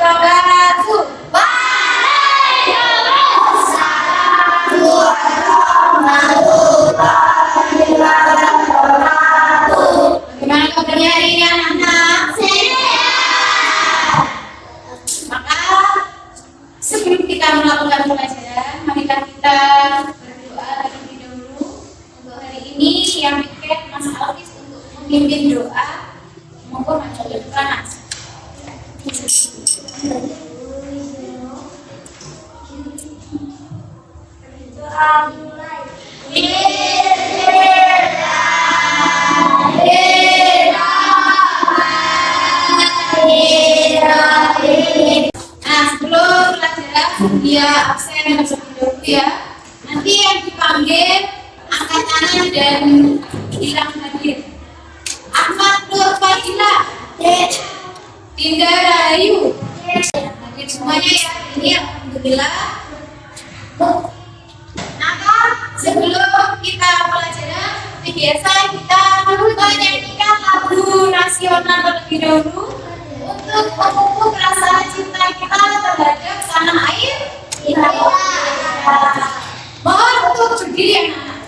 wabarakatuh. Waalaikumsalam warahmatullahi wabarakatuh. Bagaimana kabarnya hari ini anak-anak? Sehat. Maka sebelum kita melakukan pelajaran, marilah kita berdoa terlebih dahulu. Untuk hari ini yang piket Mas Alvis untuk memimpin doa. Monggo maju ke depan. Nah, sebelum pelajaran dia absen terlebih dahulu ya. Nanti yang dipanggil angkat tangan dan bilang hadir. Ahmad Nur Fadila, Dinda Rahayu, hadir semuanya ya. Ini alhamdulillah. Maka sebelum kita pelajaran seperti biasa kita menyanyikan lagu nasional terlebih dahulu untuk memupuk rasa cinta kita terhadap tanah air kita. Mohon untuk berdiri anak-anak.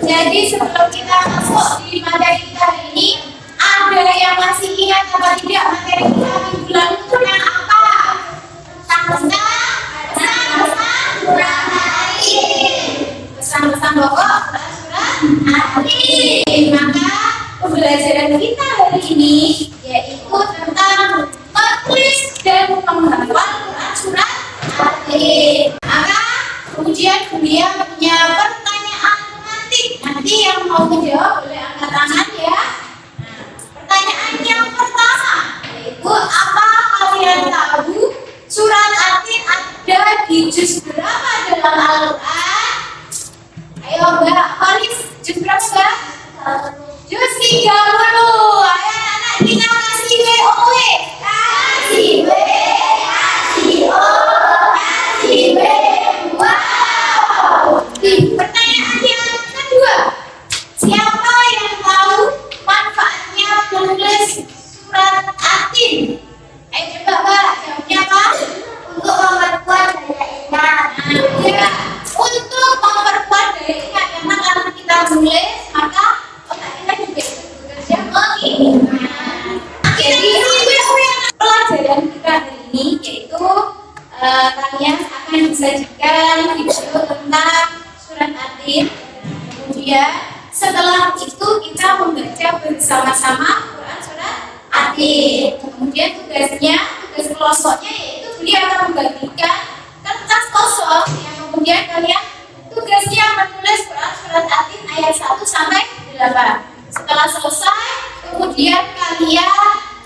Jadi sebelum kita masuk di materi kita hari ini, ada yang masih ingat apa tidak materi kita minggu lalu itu yang apa? Pesan-pesan pokok surat hati. Maka pembelajaran kita hari ini yaitu tentang menulis dan menghafal surat hati. Maka kemudian dia punya pertanyaan nanti yang mau menjawab boleh angkat tangan ya. Nah, pertanyaan yang pertama yaitu apa kalian tahu surat Atin ada di juz berapa dalam Al-Quran? Ayo Mbak Faris, juz berapa Mbak? Juz 30. Ayo anak-anak kita kasih WOW. Kasih W, kasih O, kasih W. Wow. Pertanyaan yang kedua, siapa yang tahu manfaatnya menulis surat Atin? Ayo coba Mbak, jawabnya apa? Untuk memperkuat daya ingat. Ya, untuk memperkuat daya ingat karena kalau kita menulis maka otak kita juga bekerja mengingat. Jadi pelajaran kita hari ini yaitu kalian akan disajikan video tentang surat Atin. Kemudian setelah itu kita membaca bersama-sama Quran surat Atin. Kemudian tugas kelompoknya yaitu beliau akan membagikan kertas kosong yang kemudian kalian tugasnya menulis Quran surat Atin ayat 1 sampai 8. Setelah selesai, kemudian kalian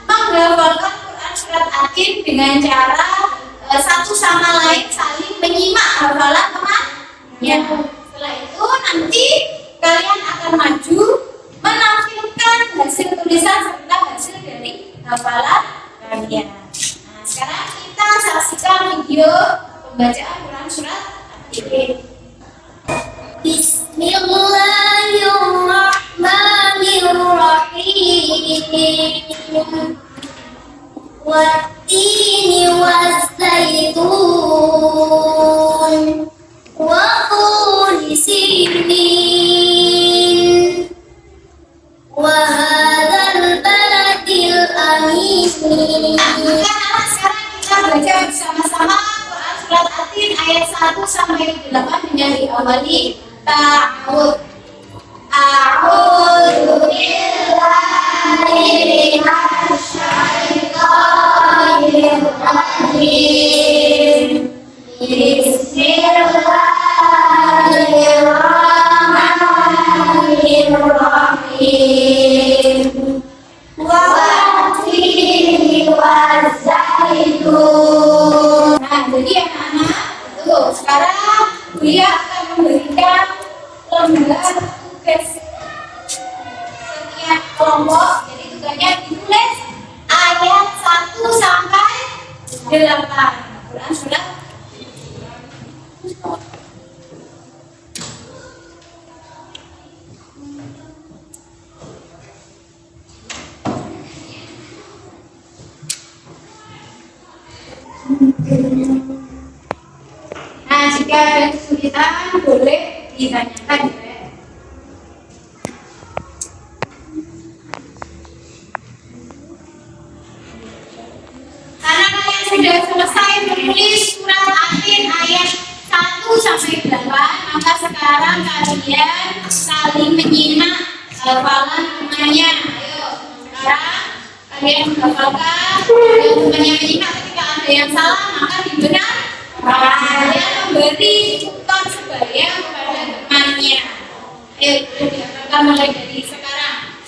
menghafalkan Quran surat Atin dengan cara satu sama lain saling menyimak hafalan temannya. Setelah itu nanti kalian akan maju menampilkan hasil tulisan serta hasil dari hafalan kalian. Nah, sekarang kita saksikan video pembacaan Quran surat Atin. Bismillahirrahmanirrahim. Wattini wazzaitun wa turi sinin wa hadzal baladil amin. Sekarang kita baca bersama-sama Quran surat Atin ayat 1 sampai 8 dengan diawali ta'awud. A'udzu billahi minasy syaithanir rajim. Bismillahirrahmanirrahim. Wattini wazzaitun. Nah, jadi anak-anak tuh sekarang dia akan memberikan jika ada kesulitan boleh ditanyakan ya. Karena kalian sudah selesai menulis surat Atin ayat 1 sampai 8, maka sekarang kalian saling menyimak hafalan temannya. Ayo, sekarang kalian hafalkan, temannya menyimak. Ketika ada yang salah maka dibenar. Kalian memberi contoh sebaya kepada temannya. Ayo, kita mulai dari sekarang.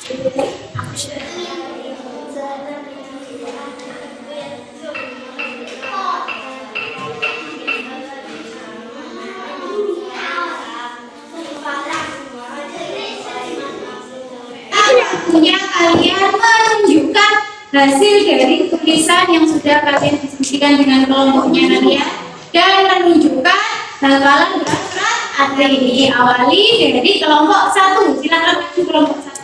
Waktunya kalian menunjukkan hasil dari tulisan yang sudah kalian diskusikan dengan kelompoknya kalian dan menunjukkan hafalan surat Atin. Diawali dari kelompok 1. Silakan maju kelompok 1.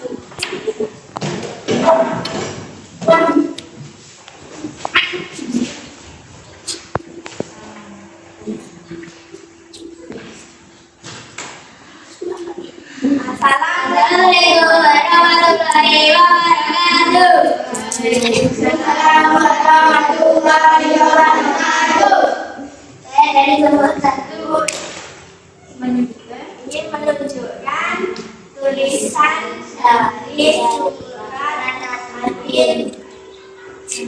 Assalamualaikum warahmatullahi wabarakatuh. Waalaikumsalam warahmatullahi wabarakatuh. Saya dari kelompok 1 Menunjukkan menunjukkan tulisan dari surat Atin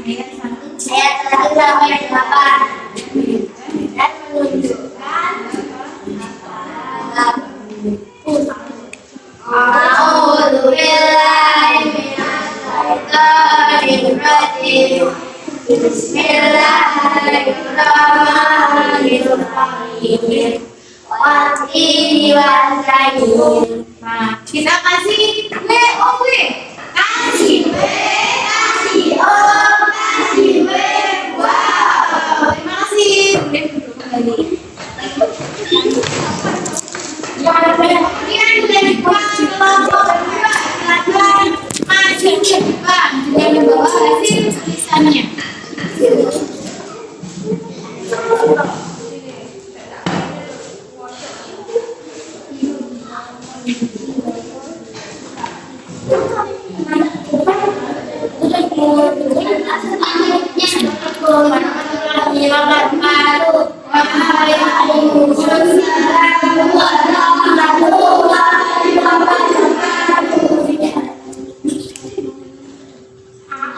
ayat 1 sampai 8 dan menunjukkan A'udzu billahi minasyaitonir rajim. Bismillahirrahmanirrahim. Wattini wazaitun. Nah, kita kasih WOW. Kasih W, kasih O, kasih W. Wow, terima kasih. Boleh duduk kembali. Kemudian dari kelompok kedua, silakan maju ke depan dengan membawa hasil tulisannya.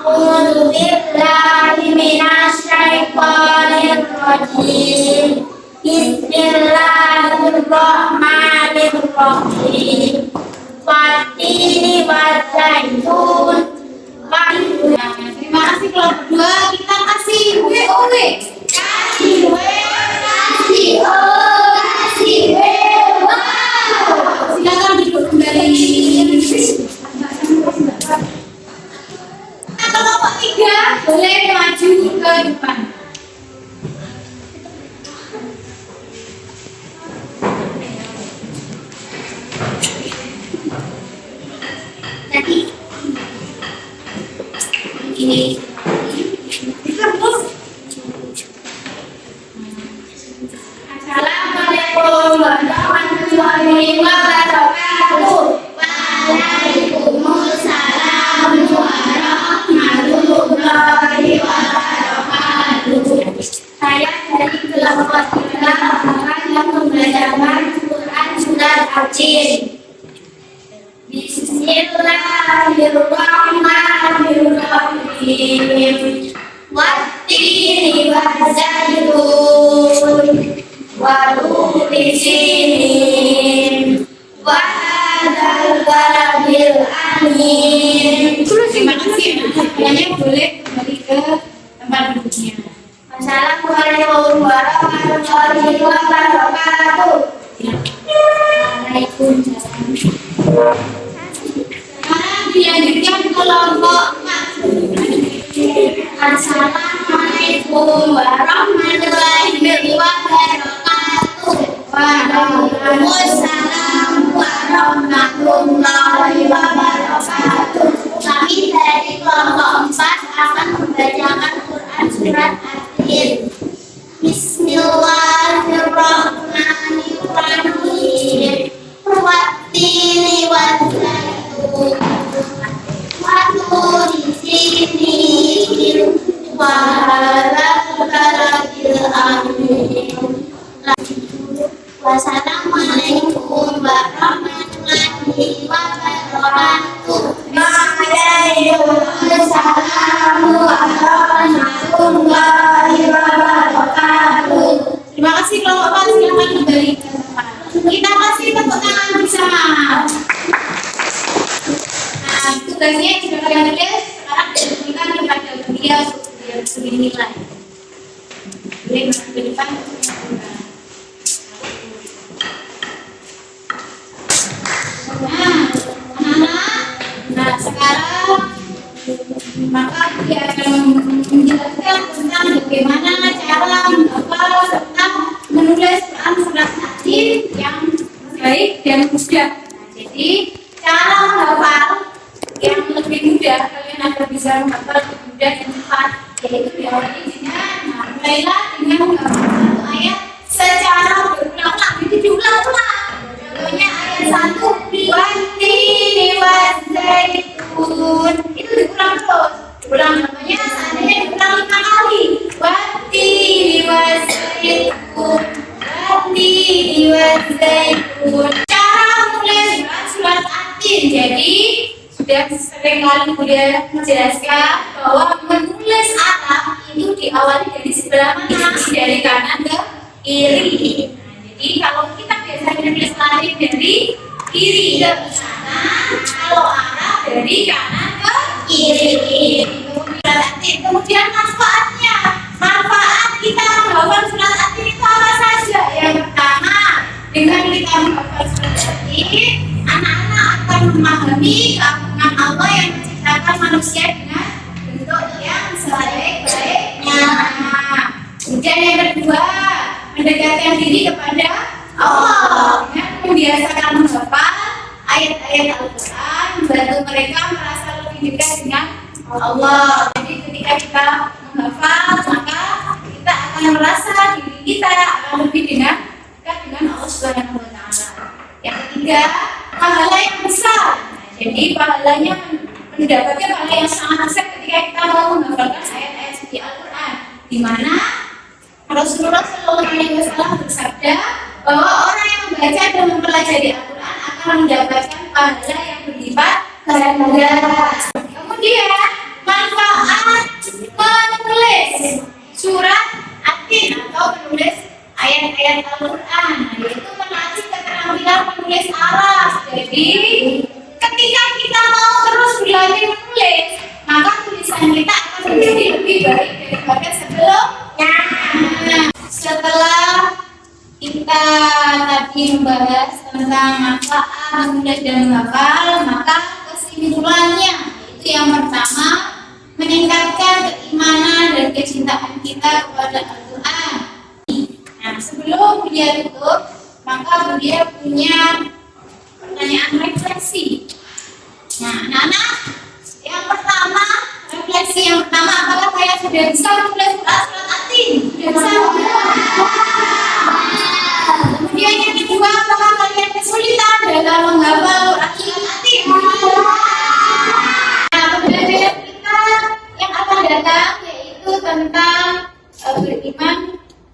A'udzu billahi minasyaitonir rajim. Bismillahirrahmanirrahim. Wattini wazaitun. Terima kasih kelompok 2. Kita kasih WOW. Kasih W, kasih O, kasih W. Wow, silakan duduk kembali. Kelompok 3 boleh maju ke depan. Tadi ini Assalamualaikum warahmatullahi wabarakatuh. Waalaikumsalam warahmatullahi wabarakatuh. Saya dari kelompok 3 akan membacakan Quran surat Atin. Bismillahirrahmanirrahim. Wattini wazaitun wa turi sinin wa hadzal baladil amin. Terima kasih. Semuanya boleh kembali ke tempat duduknya. Assalamualaikum warahmatullahi wabarakatuh. Waalaikumsalam. Sekarang dilanjutkan kelompok 4. Assalamualaikum warahmatullahi wabarakatuh. Waalaikumsalam warahmatullahi wabarakatuh. Kami dari kelompok 4 akan membacakan Quran surat Atin. Bismillahirrahmanirrahim. Wassalamualaikum warahmatullahi wabarakatuh. Waalaikumsalam warahmatullahi wabarakatuh. Terima kasih kelompok Pak, silakan kembali ke tempat. Kita kasih tepuk tangan bersama. Nah, tugasnya yang sudah kalian tulis sekarang diberikan kepada beliau untuk beliau dinilai. Boleh masuk ke depan untuk menentukan. Nah, sekarang maka dia akan menjelaskan tentang bagaimana cara menghafal serta menulis Quran surat Yasin yang baik dan mudah. Nah, jadi cara menghafal yang lebih mudah kalian akan bisa menghafal lebih mudah dan cepat, yaitu diawali dengan mulailah dengan menghafal satu ayat secara berulang-ulang. Jadi diulang-ulang. Contohnya ayat 1, Wattini waszaitun. Itu diulang terus. Diulang, contohnya seandainya diulang 5 kali. Wattini waszaitun. Wattini waszaitun. Cara menulis surat Atin. Jadi sudah sering kali Budia menjelaskan bahwa menulis Arab itu diawali dari sebelah mana? Dari kanan ke kiri. Jadi kalau kita biasanya menulis Latin dari kiri ke kanan, kalau Arab dari kanan ke kiri. Kemudian manfaat kita menghafal surat Atin itu apa saja? Yang pertama, dengan kita menghafal surat Atin, anak-anak akan memahami keagungan Allah yang menciptakan manusia dengan bentuk yang sebaik-baiknya. Kemudian yang kedua, mendekatkan diri kepada Allah dengan membiasakan menghafal ayat-ayat Al-Quran, membantu mereka merasa lebih dekat dengan Allah. Jadi ketika kita menghafal, maka kita akan merasa diri kita akan lebih dekat dengan Allah Subhanahu wa Ta'ala. Yang ketiga, pahala yang besar. Jadi pahalanya mendapatkan pahala yang sangat besar ketika kita mau menghafalkan ayat-ayat suci Al-Quran, di mana Rasulullah Shallallahu Alaihi Wasallam bersabda bahwa orang yang membaca dan mempelajari Al-Quran akan mendapatkan pahala yang berlipat ganda. Kemudian manfaat menulis surat Atin atau menulis ayat-ayat Al-Quran, yaitu melatih keterampilan menulis Arab. Jadi ketika kita mau terus belajar menulis, maka tulisan kita akan menjadi lebih baik daripada sebelumnya. Setelah kita tadi membahas tentang manfaat menulis dan menghafal, maka kesimpulannya itu yang pertama, meningkatkan keimanan dan kecintaan kita kepada Al-Quran. Nah, sebelum dia tutup, maka dia punya pertanyaan refleksi. Nah, anak-anak, yang pertama, refleksi yang pertama, apakah kalian sudah bisa menulis surat Atin? Sudah bisa? Kemudian yang kedua, apakah kalian kesulitan dalam menghafal surat Atin? Nah, pembelajaran kita yang akan datang yaitu tentang beriman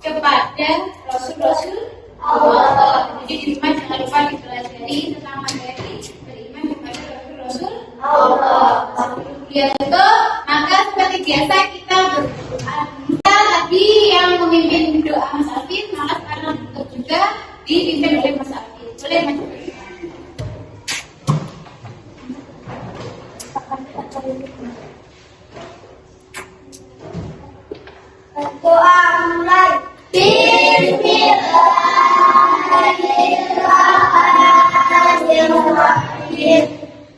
kepada Rasul-Rasul Allah. Jadi di rumah jangan lupa dipelajari tentang materi beriman kepada Rasul-Rasul Allah. Kemudian itu, maka seperti biasa kita berdoa. Kita tadi yang memimpin doa Mas Alvin, maka sekarang untuk juga dipimpin oleh Mas Alvin. Boleh Mas Alvin? Doa mulai. Bismillahirrahmanirrahim.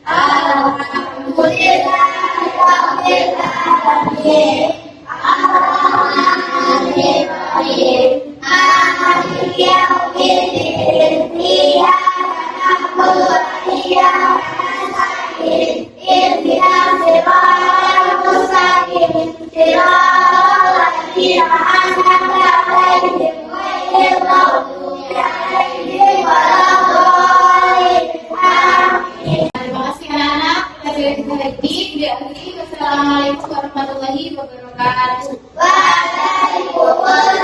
Alhamdulillahirabbil alamin. Arrahmanirrahim. Maliki yaumiddin. Iyyaka na'budu wa iyyaka nasta'in. Ihdinas siratal mustaqim. Siratal ladzina an'amta 'alaihim ghairil maghdubi 'alaihim waladdallin. Amin. Terima kasih anak-anak. Pelajaran kita hari ini diakhiri. Wassalamualaikum warahmatullahi wabarakatuh. Waalaikumsalam.